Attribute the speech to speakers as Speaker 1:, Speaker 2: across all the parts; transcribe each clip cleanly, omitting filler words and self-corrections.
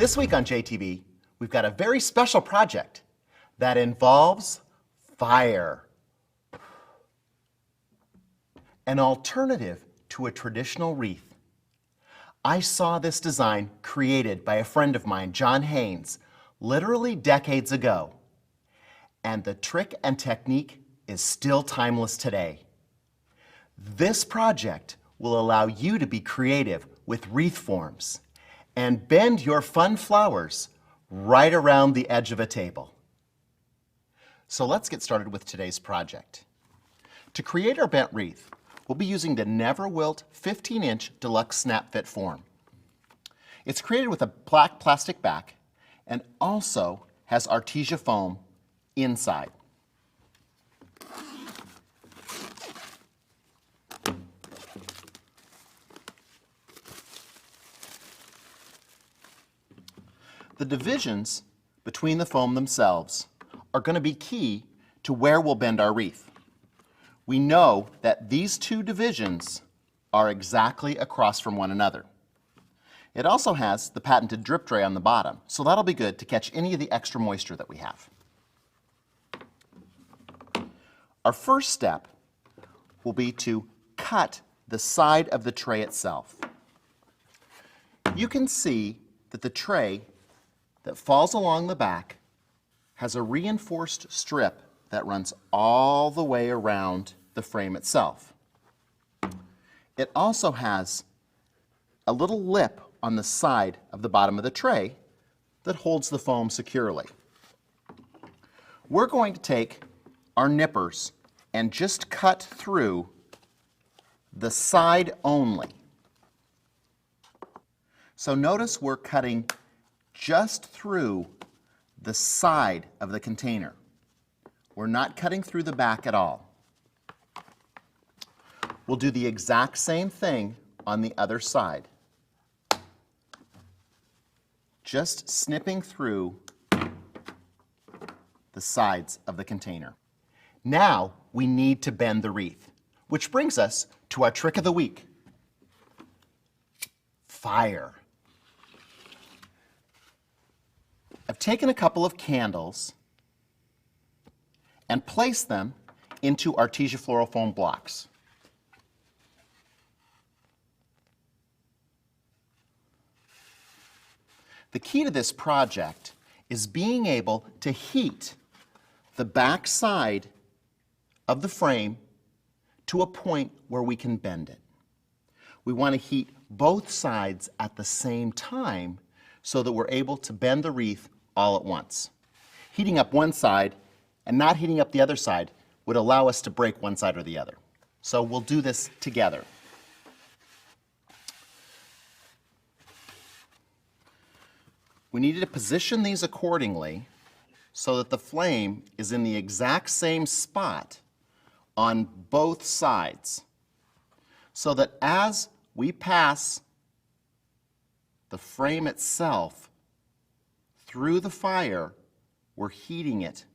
Speaker 1: This week on JTV, we've got a very special project that involves fire. An alternative to a traditional wreath. I saw this design created by a friend of mine, John Haynes, literally decades ago. And the trick and technique is still timeless today. This project will allow you to be creative with wreath forms and bend your fun flowers right around the edge of a table. So let's get started with today's project. To create our bent wreath, we'll be using the Never Wilt 15-inch Deluxe Snap Fit form. It's created with a black plastic back and also has artesia foam inside. The divisions between the foam themselves are going to be key to where we'll bend our wreath. We know that these two divisions are exactly across from one another. It also has the patented drip tray on the bottom, so that'll be good to catch any of the extra moisture that we have. Our first step will be to cut the side of the tray itself. You can see that the tray that falls along the back has a reinforced strip that runs all the way around the frame itself. It also has a little lip on the side of the bottom of the tray that holds the foam securely. We're going to take our nippers and just cut through the side only. So notice we're cutting just through the side of the container. We're not cutting through the back at all. We'll do the exact same thing on the other side. Just snipping through the sides of the container. Now we need to bend the wreath, which brings us to our trick of the week. Fire. I've taken a couple of candles and placed them into artesia floral foam blocks. The key to this project is being able to heat the back side of the frame to a point where we can bend it. We want to heat both sides at the same time so that we're able to bend the wreath all at once. Heating up one side and not heating up the other side would allow us to break one side or the other. So we'll do this together. We needed to position these accordingly so that the flame is in the exact same spot on both sides, so that as we pass the frame itself through the fire, we're heating it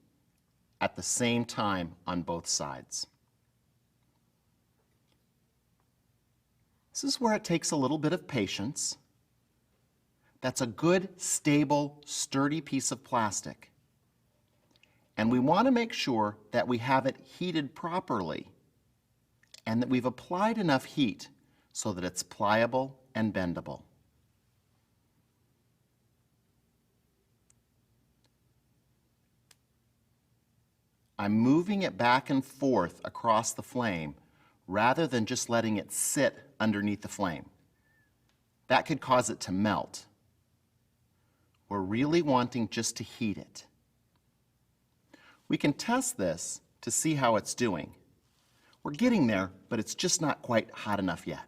Speaker 1: at the same time on both sides. This is where it takes a little bit of patience. That's a good, stable, sturdy piece of plastic. And we want to make sure that we have it heated properly and that we've applied enough heat so that it's pliable and bendable. I'm moving it back and forth across the flame rather than just letting it sit underneath the flame. That could cause it to melt. We're really wanting just to heat it. We can test this to see how it's doing. We're getting there, but it's just not quite hot enough yet.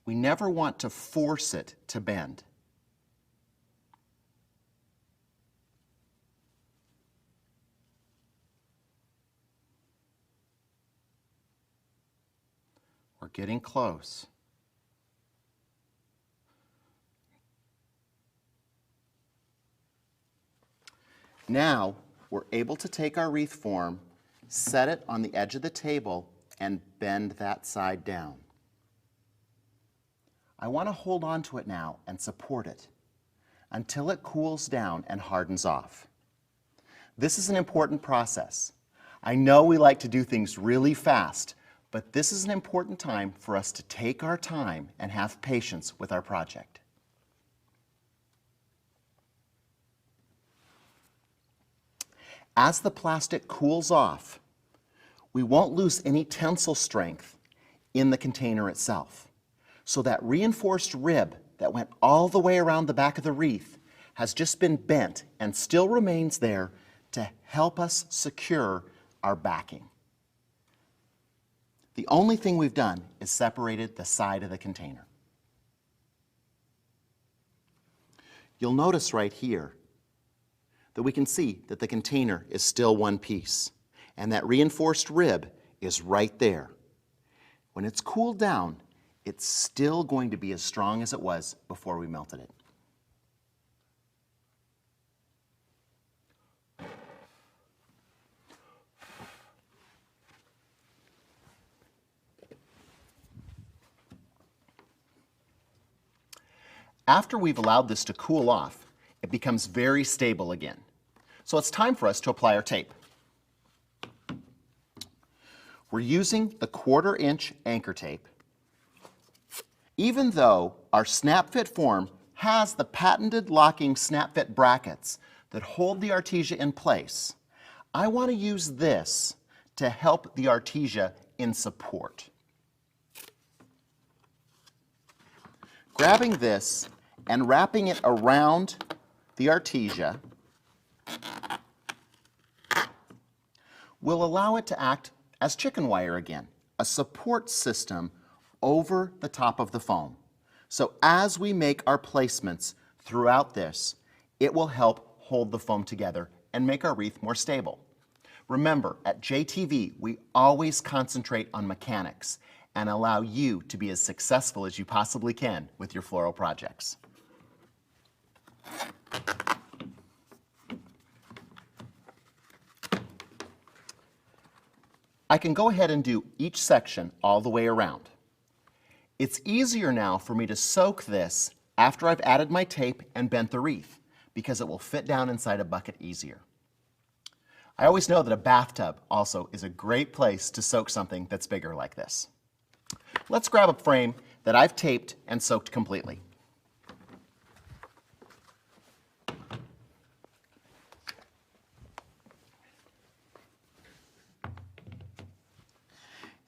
Speaker 1: We never want to force it to bend. We're getting close. Now we're able to take our wreath form, set it on the edge of the table, and bend that side down. I want to hold on to it now and support it until it cools down and hardens off. This is an important process. I know we like to do things really fast, but this is an important time for us to take our time and have patience with our project. As the plastic cools off, we won't lose any tensile strength in the container itself. So that reinforced rib that went all the way around the back of the wreath has just been bent and still remains there to help us secure our backing. The only thing we've done is separated the side of the container. You'll notice right here that we can see that the container is still one piece, and that reinforced rib is right there. When it's cooled down, it's still going to be as strong as it was before we melted it. After we've allowed this to cool off, it becomes very stable again. So it's time for us to apply our tape. We're using the 1/4 inch anchor tape. Even though our snap fit form has the patented locking snap fit brackets that hold the artesia in place, I want to use this to help the artesia in support. Grabbing this and wrapping it around the artesia will allow it to act as chicken wire again, a support system over the top of the foam. So as we make our placements throughout this, it will help hold the foam together and make our wreath more stable. Remember, at JTV, we always concentrate on mechanics and allow you to be as successful as you possibly can with your floral projects. I can go ahead and do each section all the way around. It's easier now for me to soak this after I've added my tape and bent the wreath because it will fit down inside a bucket easier. I always know that a bathtub also is a great place to soak something that's bigger like this. Let's grab a frame that I've taped and soaked completely.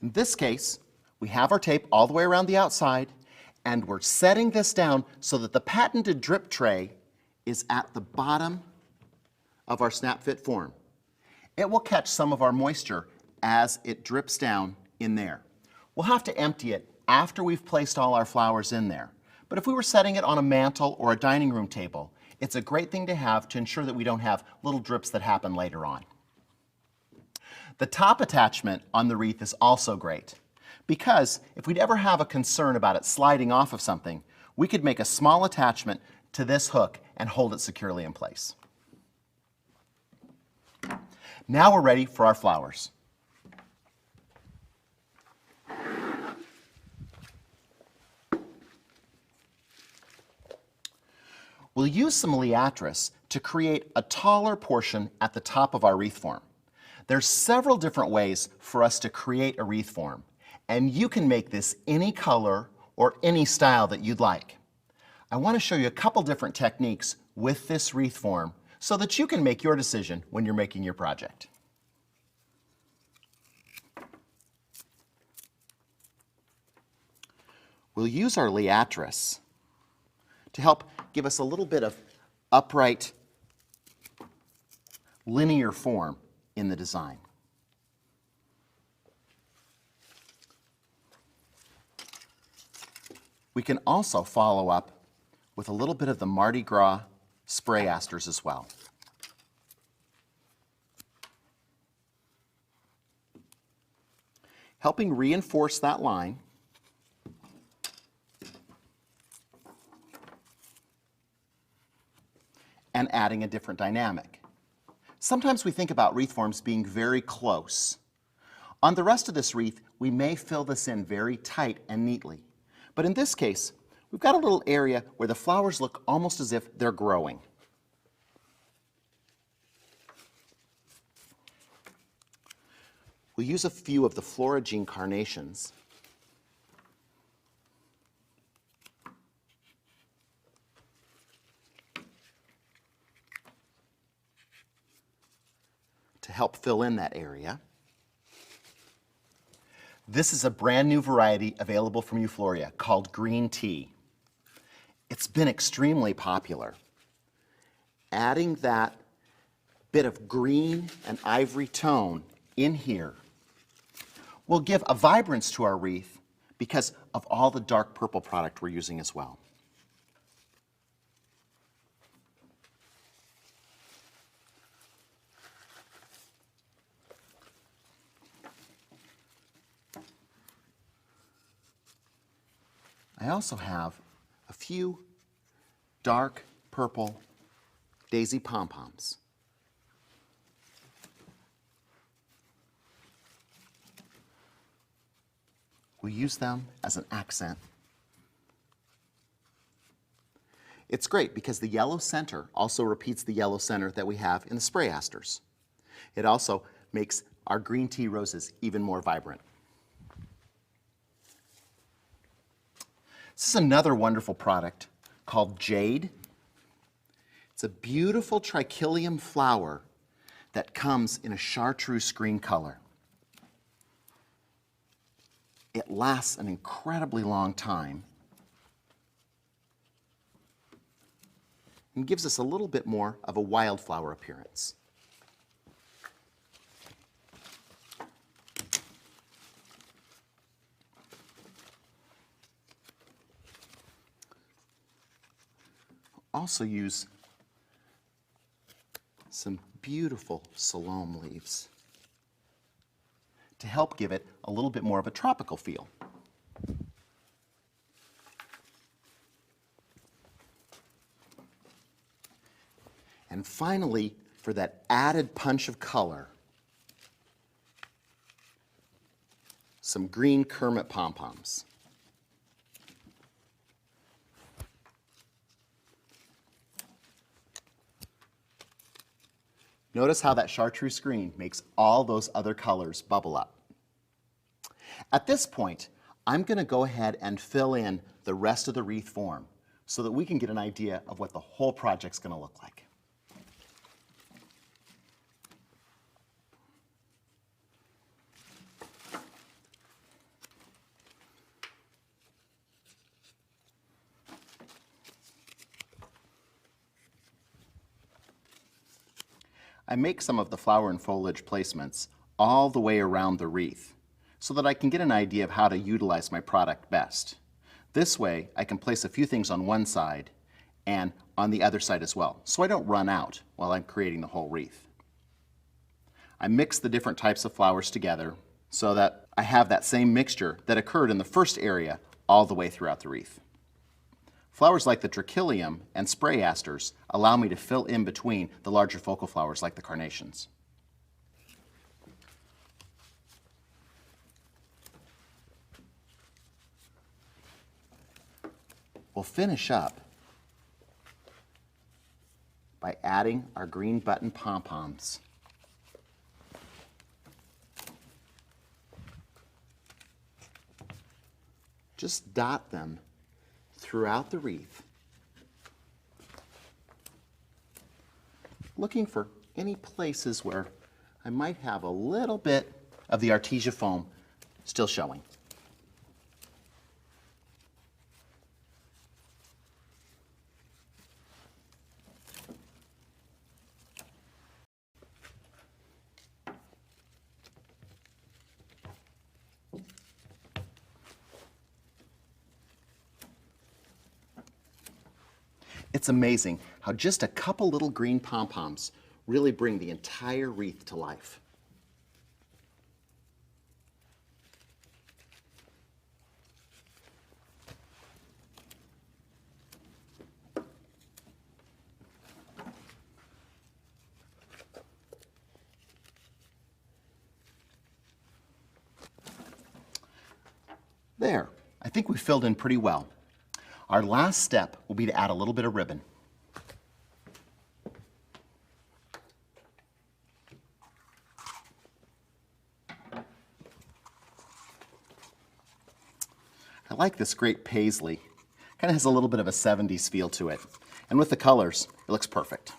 Speaker 1: In this case, we have our tape all the way around the outside, and we're setting this down so that the patented drip tray is at the bottom of our snap fit form. It will catch some of our moisture as it drips down in there. We'll have to empty it after we've placed all our flowers in there. But if we were setting it on a mantel or a dining room table, it's a great thing to have to ensure that we don't have little drips that happen later on. The top attachment on the wreath is also great because if we'd ever have a concern about it sliding off of something, we could make a small attachment to this hook and hold it securely in place. Now we're ready for our flowers. We'll use some liatris to create a taller portion at the top of our wreath form. There's several different ways for us to create a wreath form, and you can make this any color or any style that you'd like. I want to show you a couple different techniques with this wreath form so that you can make your decision when you're making your project. We'll use our liatris to help give us a little bit of upright, linear form in the design. We can also follow up with a little bit of the Mardi Gras spray asters as well. Helping reinforce that line, and adding a different dynamic. Sometimes we think about wreath forms being very close. On the rest of this wreath, we may fill this in very tight and neatly. But in this case, we've got a little area where the flowers look almost as if they're growing. We'll use a few of the Florigene carnations to help fill in that area. This is a brand new variety available from Euphoria called Green Tea. It's been extremely popular. Adding that bit of green and ivory tone in here will give a vibrance to our wreath because of all the dark purple product we're using as well. I also have a few dark purple daisy pom-poms. We use them as an accent. It's great because the yellow center also repeats the yellow center that we have in the spray asters. It also makes our green tea roses even more vibrant. This is another wonderful product called Jade. It's a beautiful trichilium flower that comes in a chartreuse green color. It lasts an incredibly long time and gives us a little bit more of a wildflower appearance. Also use some beautiful Salome leaves to help give it a little bit more of a tropical feel. And finally, for that added punch of color, some green Kermit pom-poms. Notice how that chartreuse green makes all those other colors bubble up. At this point, I'm going to go ahead and fill in the rest of the wreath form so that we can get an idea of what the whole project's going to look like. I make some of the flower and foliage placements all the way around the wreath so that I can get an idea of how to utilize my product best. This way, I can place a few things on one side and on the other side as well, so I don't run out while I'm creating the whole wreath. I mix the different types of flowers together so that I have that same mixture that occurred in the first area all the way throughout the wreath. Flowers like the trachilium and spray asters allow me to fill in between the larger focal flowers like the carnations. We'll finish up by adding our green button pom-poms. Just dot them throughout the wreath, looking for any places where I might have a little bit of the artesia foam still showing. It's amazing how just a couple little green pom-poms really bring the entire wreath to life. There, I think we filled in pretty well. Our last step will be to add a little bit of ribbon. I like this great paisley. Kind of has a little bit of a 70s feel to it. And with the colors, it looks perfect.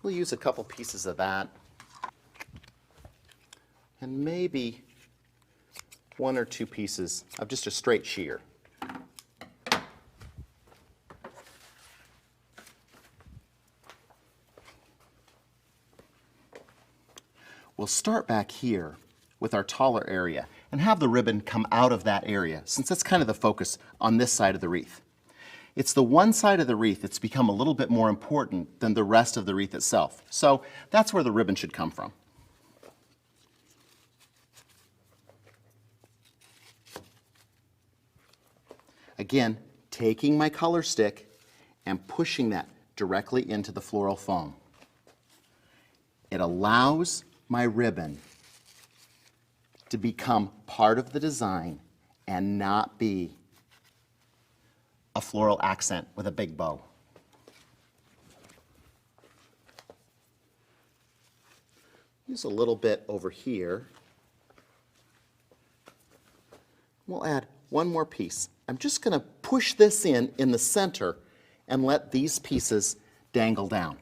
Speaker 1: We'll use a couple pieces of that. And maybe 1 or 2 pieces of just a straight sheer. We'll start back here with our taller area and have the ribbon come out of that area, since that's kind of the focus on this side of the wreath. It's the one side of the wreath that's become a little bit more important than the rest of the wreath itself. So that's where the ribbon should come from. Again, taking my color stick and pushing that directly into the floral foam. It allows my ribbon to become part of the design and not be a floral accent with a big bow. Use a little bit over here. We'll add one more piece. I'm just going to push this in the center and let these pieces dangle down.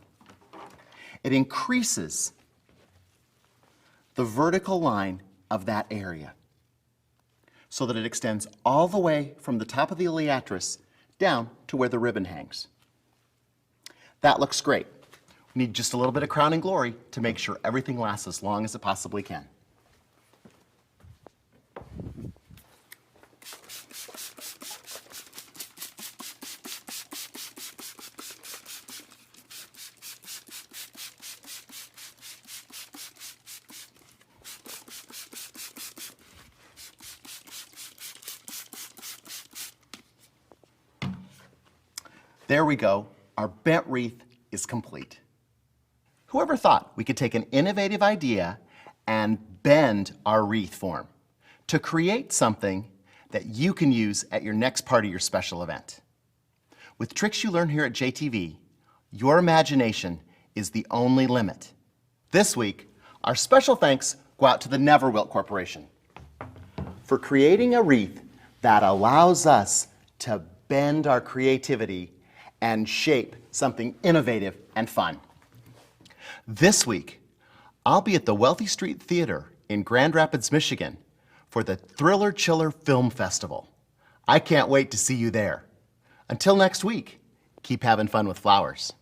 Speaker 1: It increases the vertical line of that area so that it extends all the way from the top of the elaeatris down to where the ribbon hangs. That looks great. We need just a little bit of crowning glory to make sure everything lasts as long as it possibly can. There we go. Our bent wreath is complete. Whoever thought we could take an innovative idea and bend our wreath form to create something that you can use at your next part of your special event? With tricks you learn here at JTV, your imagination is the only limit. This week, our special thanks go out to the Never Wilt Corporation for creating a wreath that allows us to bend our creativity and shape something innovative and fun. This week, I'll be at the Wealthy Street Theater in Grand Rapids, Michigan for the Thriller Chiller Film Festival. I can't wait to see you there. Until next week, keep having fun with flowers.